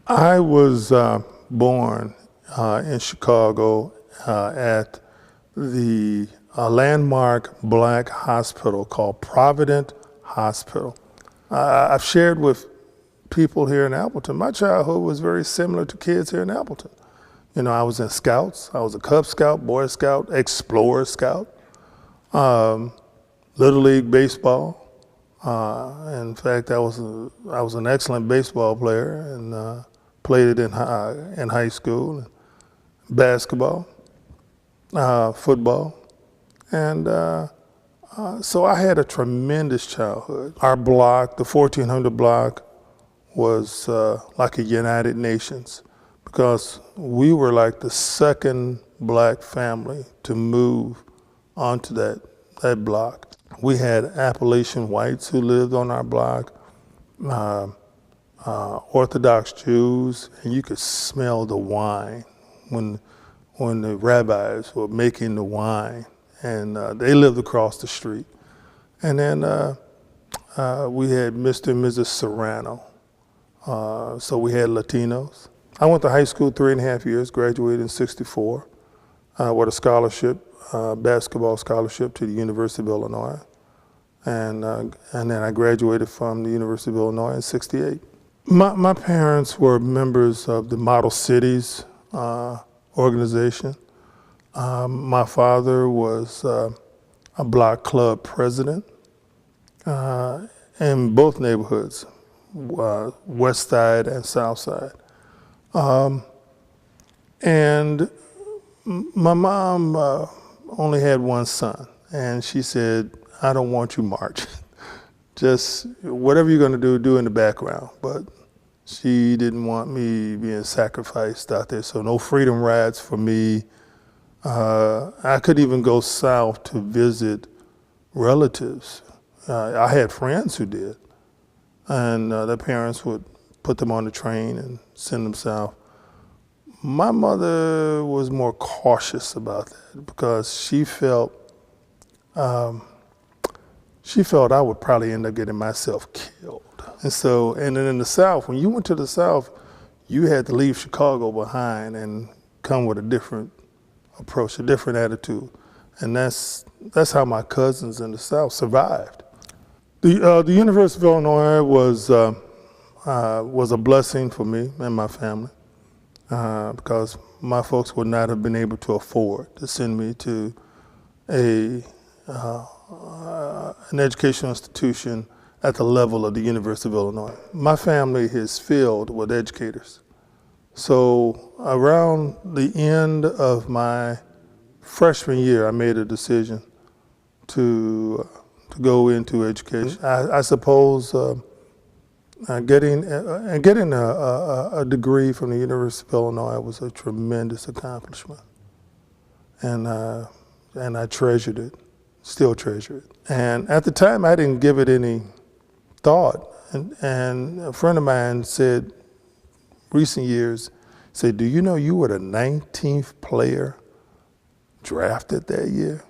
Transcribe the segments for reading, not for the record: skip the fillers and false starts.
I was born in Chicago at the landmark black hospital called Provident Hospital. I've shared with people here in Appleton, my childhood was very similar to kids here in Appleton. You know, I was in Scouts. I was a Cub Scout, Boy Scout, Explorer Scout, Little League Baseball. In fact, I was an excellent baseball player and played it in high school, basketball, football, and so I had a tremendous childhood. Our block, the 1400 block, was like a United Nations because we were like the second black family to move onto that block. We had Appalachian whites who lived on our block, Orthodox Jews, and you could smell the wine when the rabbis were making the wine, and they lived across the street. And then we had Mr. and Mrs. Serrano, so we had Latinos. I went to high school 3.5 years, graduated in '64 with a scholarship, basketball scholarship to the University of Illinois. And then I graduated from the University of Illinois in '68. My parents were members of the Model Cities organization. My father was a block club president in both neighborhoods, West Side and South Side. And my mom only had one son, and she said, I don't want you marching. Just whatever you're gonna do in the background. But she didn't want me being sacrificed out there, so no freedom rides for me. I couldn't even go south to visit relatives. I had friends who did, and their parents would put them on the train and send them south. My mother was more cautious about that because she felt I would probably end up getting myself killed. And so, and then in the South, when you went to the South, you had to leave Chicago behind and come with a different approach, a different attitude. And that's how my cousins in the South survived. The University of Illinois was a blessing for me and my family because my folks would not have been able to afford to send me to an educational institution at the level of the University of Illinois. My family is filled with educators. So around the end of my freshman year, I made a decision to go into education. I suppose getting a degree from the University of Illinois was a tremendous accomplishment, and I treasured it. Still treasure it. And at the time, I didn't give it any thought. And a friend of mine said, recent years, said, do you know you were the 19th player drafted that year?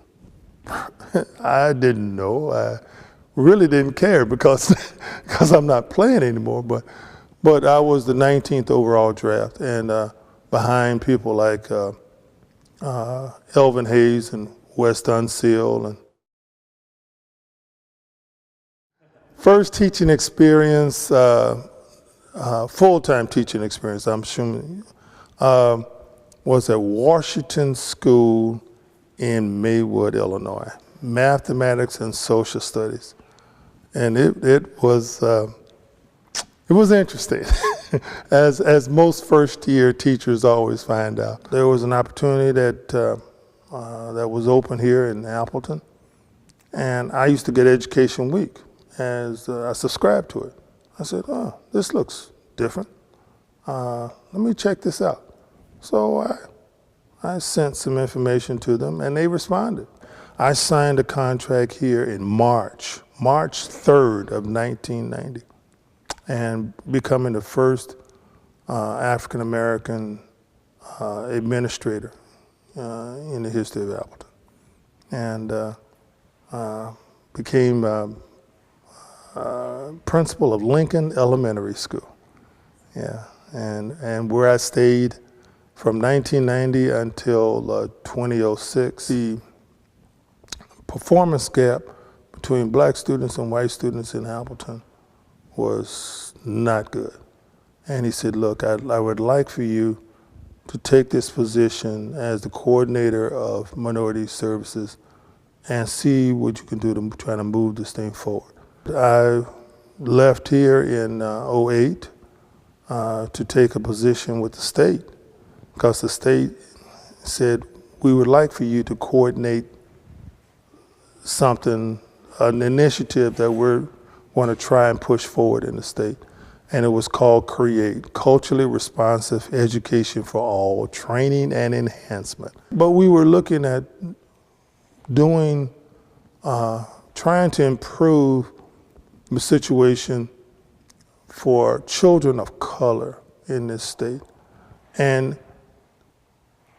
I didn't know. I really didn't care because I'm not playing anymore. But I was the 19th overall draft, and behind people like Elvin Hayes and Wes Unseal. And first teaching experience, full-time teaching experience, I'm assuming, was at Washington School in Maywood, Illinois, mathematics and social studies. And it was interesting, as most first-year teachers always find out. There was an opportunity that was open here in Appleton, and I used to get Education Week as I subscribed to it. I said, oh, this looks different. Let me check this out. So I sent some information to them, and they responded. I signed a contract here in March 3rd of 1990, and becoming the first African-American administrator in the history of Appleton, and became principal of Lincoln Elementary School. Yeah, And where I stayed from 1990 until 2006, the performance gap between black students and white students in Appleton was not good. And he said, look, I would like for you to take this position as the coordinator of minority services and see what you can do to try to move this thing forward. I left here in '08 to take a position with the state, because the state said, we would like for you to coordinate something, an initiative that we're going to try and push forward in the state. And it was called CREATE, Culturally Responsive Education for All, Training and Enhancement. But we were looking at doing, trying to improve the situation for children of color in this state. And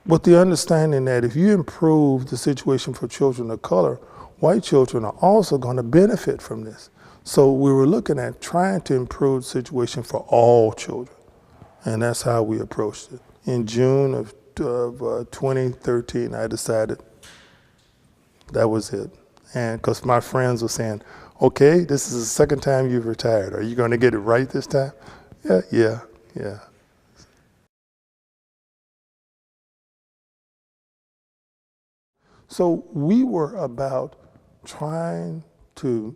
with the understanding that if you improve the situation for children of color, white children are also going to benefit from this. So we were looking at trying to improve the situation for all children. And that's how we approached it. In June of 2013, I decided that was it. And because my friends were saying, okay, this is the second time you've retired. Are you going to get it right this time? Yeah. So we were about trying to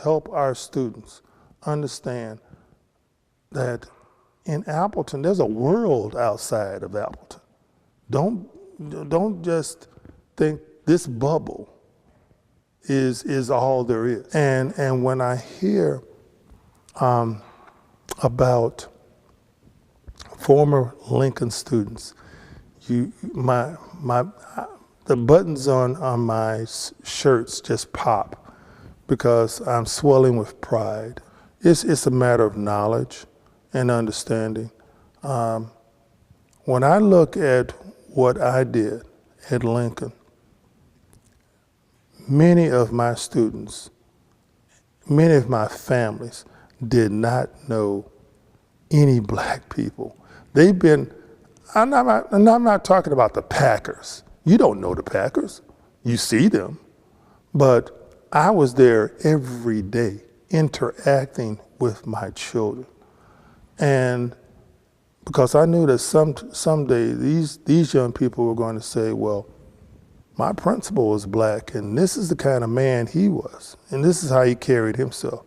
help our students understand that in Appleton, there's a world outside of Appleton. Don't just think this bubble is all there is. And when I hear about former Lincoln students, the buttons on my shirts just pop, because I'm swelling with pride. It's a matter of knowledge and understanding. When I look at what I did at Lincoln, many of my students, many of my families did not know any black people. I'm not talking about the Packers. You don't know the Packers. You see them. But I was there every day interacting with my children. And because I knew that someday these young people were going to say, well, my principal was black, and this is the kind of man he was, and this is how he carried himself.